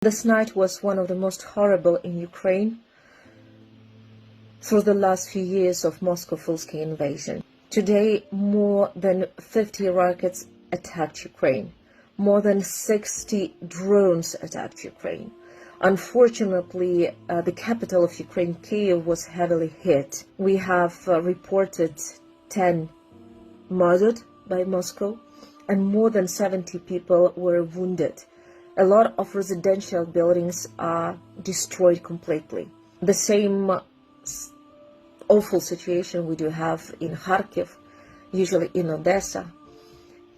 This night was one of the most horrible in Ukraine through the last few years of Moscow full-scale invasion. Today, more than 50 rockets attacked Ukraine. More than 60 drones attacked Ukraine. Unfortunately, the capital of Ukraine, Kyiv, was heavily hit. We have reported 10 murdered by Moscow, and more than 70 people were wounded. A lot of residential buildings are destroyed completely. The same awful situation we do have in Kharkiv, usually in Odessa.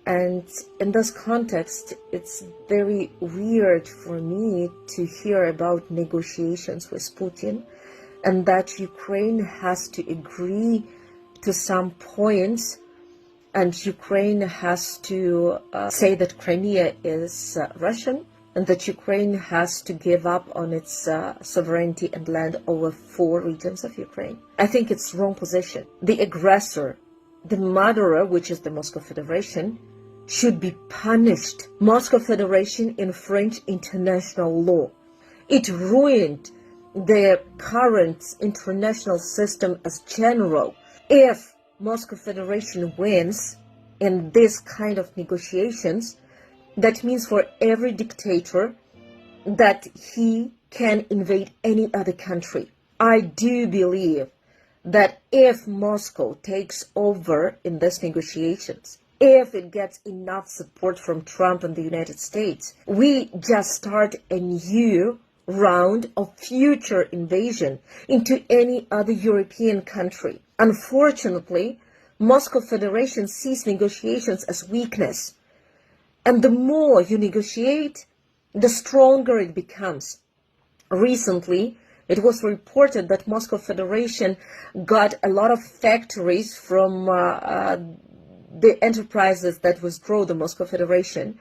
And in this context, it's very weird for me to hear about negotiations with Putin and that Ukraine has to agree to some points and Ukraine has to say that Crimea is Russian and that Ukraine has to give up on its sovereignty and land over 4 regions of Ukraine. I think it's wrong position. The aggressor, the murderer, which is the Moscow Federation, should be punished. Moscow Federation infringed international law. It ruined their current international system as general. If Moscow Federation wins in this kind of negotiations, that means for every dictator that he can invade any other country. I do believe that if Moscow takes over in these negotiations, if it gets enough support from Trump and the United States, we just start a new round of future invasion into any other European country. Unfortunately, Moscow Federation sees negotiations as weakness. And the more you negotiate, the stronger it becomes. Recently, it was reported that Moscow Federation got a lot of factories from the enterprises that withdraw the Moscow Federation,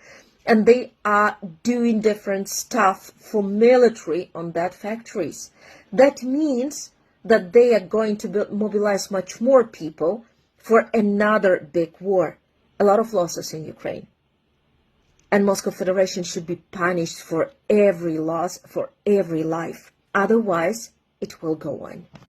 and they are doing different stuff for military on that factories. That means that they are going to mobilize much more people for another big war. A lot of losses in Ukraine. And Moscow Federation should be punished for every loss, for every life. Otherwise, it will go on.